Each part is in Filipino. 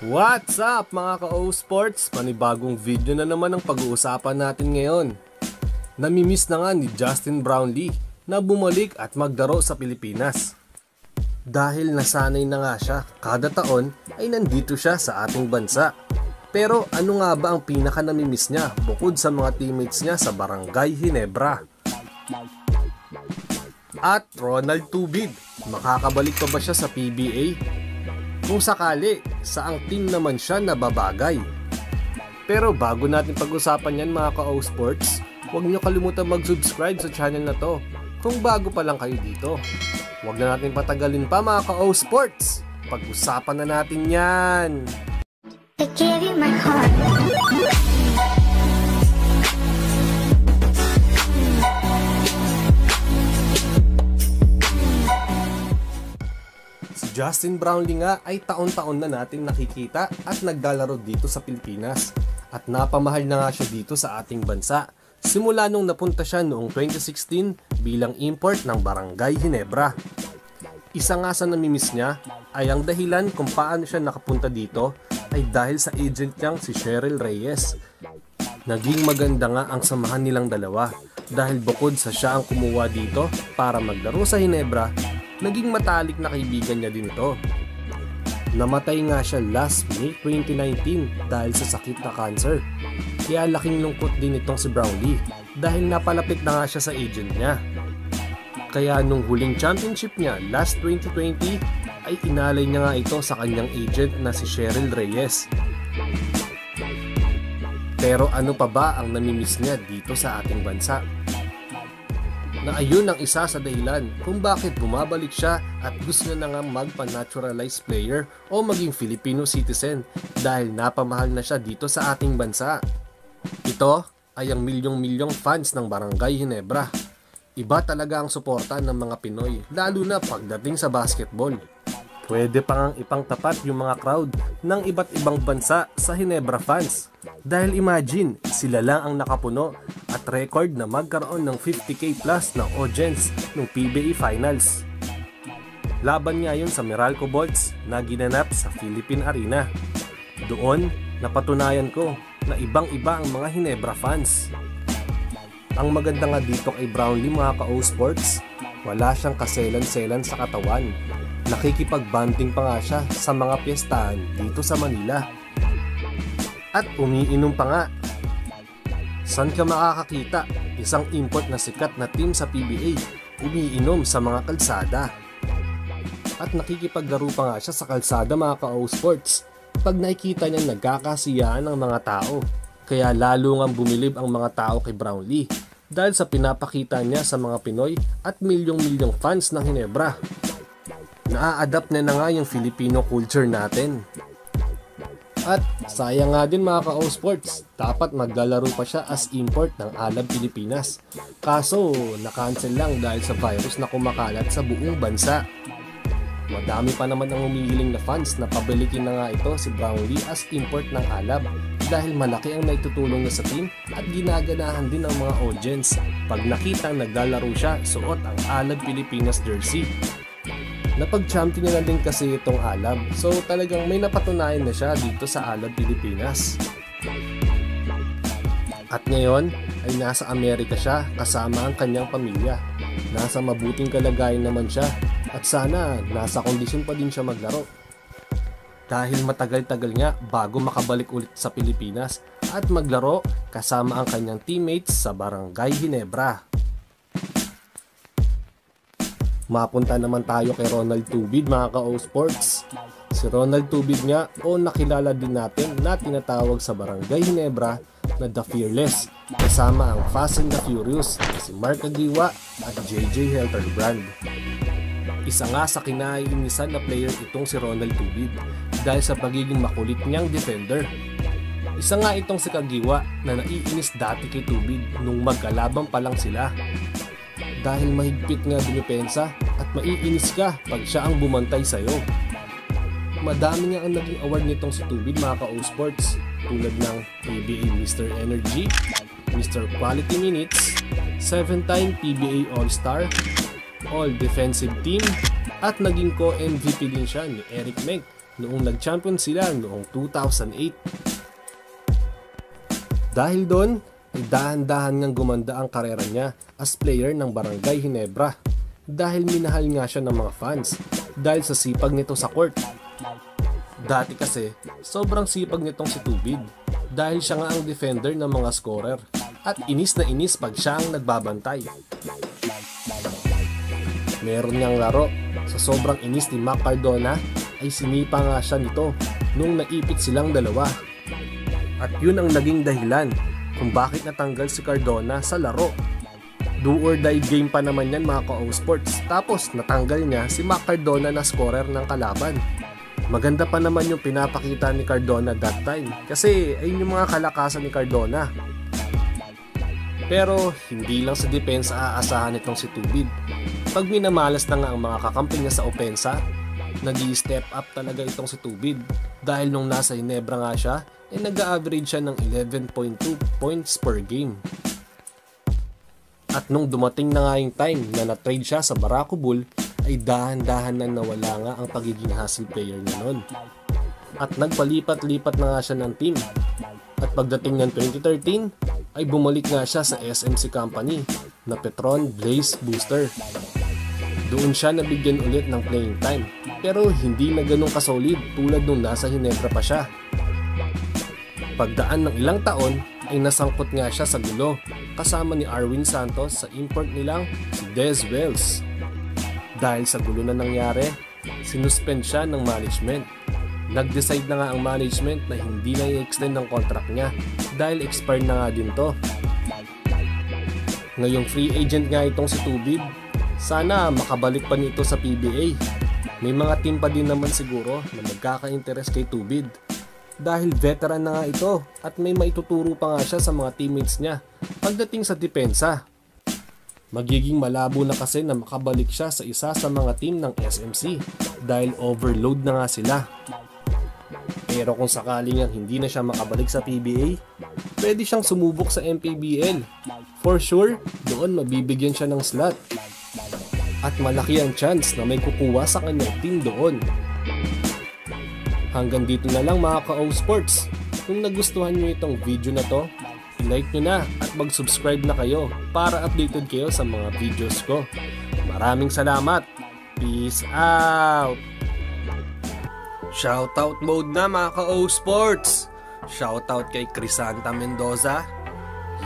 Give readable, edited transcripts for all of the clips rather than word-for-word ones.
What's up mga ka-O Sports? Panibagong video na naman ang pag-uusapan natin ngayon. Namimiss na nga ni Justin Brownlee na bumalik at maglaro sa Pilipinas. Dahil nasanay na nga siya, kada taon ay nandito siya sa ating bansa. Pero ano nga ba ang pinaka namimiss niya bukod sa mga teammates niya sa Barangay Ginebra? At Ronald Tubid, makakabalik pa ba siya sa PBA? Kung sakali, saang team naman siya nababagay? Pero bago natin pag-usapan yan mga ka-O Sports, huwag niyo kalimutan mag-subscribe sa channel na to kung bago pa lang kayo dito. Huwag na natin patagalin pa mga ka-O Sports, pag-usapan na natin yan! I gave you my heart. Justin Brownlee nga ay taon-taon na natin nakikita at naglalaro dito sa Pilipinas at napamahal na nga siya dito sa ating bansa simula nung napunta siya noong 2016 bilang import ng Barangay Ginebra. Isa nga sa namimiss niya ay ang dahilan kung paano siya nakapunta dito ay dahil sa agent niyang si Cheryl Reyes. Naging maganda nga ang samahan nilang dalawa dahil bukod sa siya ang kumuha dito para maglaro sa Ginebra, naging matalik na kaibigan niya din ito. Namatay nga siya last May 2019 dahil sa sakit na cancer. Kaya laking lungkot din itong si Brownlee dahil napalapit na nga siya sa agent niya. Kaya nung huling championship niya last 2020 ay inalay niya nga ito sa kanyang agent na si Cheryl Reyes. Pero ano pa ba ang namimiss niya dito sa ating bansa? Na ayun ang isa sa dahilan kung bakit bumabalik siya at gusto niya na nga magpa-naturalized player o maging Filipino citizen dahil napamahal na siya dito sa ating bansa. Ito ay ang milyong-milyong fans ng Barangay Ginebra. Iba talaga ang suporta ng mga Pinoy, lalo na pagdating sa basketball. Pwede pa ngang ipangtapat yung mga crowd ng iba't ibang bansa sa Ginebra fans. Dahil imagine, sila lang ang nakapuno at record na magkaroon ng 50k plus ng audience ng PBA Finals. Laban nga yun sa Meralco Bolts na ginanap sa Philippine Arena. Doon, napatunayan ko na ibang-iba ang mga Ginebra fans. Ang maganda nga dito kay Brownlee mga ka-O Sports, wala siyang kaselan-selan sa katawan. Nakikipag-banding pa nga siya sa mga piyestahan dito sa Manila. At umiinom pa nga. Saan ka makakakita isang import na sikat na team sa PBA umiinom sa mga kalsada? At nakikipaglaro pa nga siya sa kalsada mga ka-O Sports pag nakikita niya nagkakasiyahan ng mga tao. Kaya lalo ngang bumilib ang mga tao kay Brownlee dahil sa pinapakita niya sa mga Pinoy at milyong-milyong fans ng Ginebra. Na-adapt na nga yung Filipino culture natin. At sayang nga din mga ka-O Sports, dapat maglalaro pa siya as import ng Alab Pilipinas. Kaso na-cancel lang dahil sa virus na kumakalat sa buong bansa. Madami pa naman ang humihiling na fans na pabalikin na nga ito si Brownlee as import ng Alab dahil malaki ang naitutulong niya sa team at ginaganahan din ng mga audience pag nakita naglalaro siya suot ang Alab Pilipinas jersey. Napag-champion na din kasi itong Alab, so talagang may napatunayan na siya dito sa Alab Pilipinas. At ngayon ay nasa Amerika siya kasama ang kanyang pamilya. Nasa mabuting kalagayan naman siya at sana nasa kondisyon pa din siya maglaro. Dahil matagal-tagal nga bago makabalik ulit sa Pilipinas at maglaro kasama ang kanyang teammates sa Barangay Ginebra. Mapunta naman tayo kay Ronald Tubid mga ka-O Sports. Si Ronald Tubid nga o nakilala din natin na tinatawag sa Barangay Ginebra na The Fearless kasama ang Fast and the Furious si Mark Agiwa at JJ Helterbrand. Isa nga sa kinaiinisan na player itong si Ronald Tubid dahil sa pagiging makulit niyang defender. Isa nga itong si Kagiwa na naiinis dati kay Tubid nung magkalabang pa lang sila. Dahil mahigpit nga dumipensa at maiinis ka pag siya ang bumantay sa'yo. Madami nga ang naging award nitong si Tubid mga ka-O Sports tulad ng PBA Mr. Energy, Mr. Quality Minutes, 7-time PBA All-Star, All Defensive Team at naging co-MVP din siya ni Eric Menk noong nag-champion sila noong 2008. Dahil doon, ay dahan-dahan ngang gumanda ang karera niya as player ng Barangay Ginebra dahil minahal nga siya ng mga fans dahil sa sipag nito sa court. Dati kasi, sobrang sipag nitong si Tubid dahil siya nga ang defender ng mga scorer at inis na inis pag siya ang nagbabantay. Meron niyang laro, sa sobrang inis ni Mac Cardona ay sinipa nga siya nito nung naipit silang dalawa. At yun ang naging dahilan kung bakit natanggal si Cardona sa laro. Do or die game pa naman yan mga ka-O-Sports, tapos natanggal niya si Mac Cardona na scorer ng kalaban. Maganda pa naman yung pinapakita ni Cardona that time kasi ayun yung mga kalakasan ni Cardona. Pero hindi lang sa depensa aasahan itong si Tubid. Pag minamalas na nga ang mga kakampi niya sa opensa, nag-i-step up talaga itong si Tubid dahil nung nasa Ginebra nga siya, nag-a-average siya ng 11.2 points per game. At nung dumating na nga yung time na na-trade siya sa Barako Bull, ay dahan-dahan na nawala nga ang pagiging hustle player niya nun. At nagpalipat-lipat na nga siya ng team. At pagdating ng 2013, ay bumalik nga siya sa SMC Company na Petron Blaze Booster. Doon siya nabigyan ulit ng playing time, pero hindi na ganun kasolid tulad nung nasa Ginebra pa siya. Pagdaan ng ilang taon ay nasangkot nga siya sa gulo kasama ni Arwin Santos sa import nilang si Dez Wells. Dahil sa gulo na nangyari, sinuspend siya ng management. Nag-decide na nga ang management na hindi na i-extend ang contract niya dahil expired na nga din to. Ngayong free agent nga itong si Tubid, sana makabalik pa nito sa PBA. May mga team pa din naman siguro na magkaka-interest kay Tubid. Dahil veteran na nga ito at may maituturo pa nga siya sa mga teammates niya pagdating sa depensa. Magiging malabo na kasi na makabalik siya sa isa sa mga team ng SMC dahil overload na nga sila. Pero kung sakaling hindi na siya makabalik sa PBA, pwede siyang sumubok sa MPBL. For sure, doon mabibigyan siya ng slot. At malaki ang chance na may kukuha sa kanyang team doon. Hanggang dito na lang mga ka-O-Sports. Kung nagustuhan nyo itong video na to, i-like nyo na at mag-subscribe na kayo para updated kayo sa mga videos ko. Maraming salamat. Peace out! Shoutout mode na mga ka-O-Sports. Shoutout kay Crisanta Mendoza.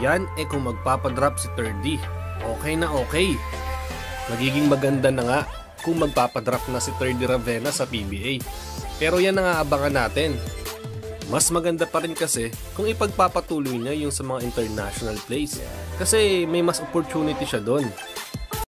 Yan kung magpapadrop si 3D. Okay na okay. Magiging maganda na nga kung magpapadrop na si 3D Ravenna sa PBA. Pero yan ang aabangan natin. Mas maganda pa rin kasi kung ipagpapatuloy niya yung sa mga international plays. Kasi may mas opportunity siya doon.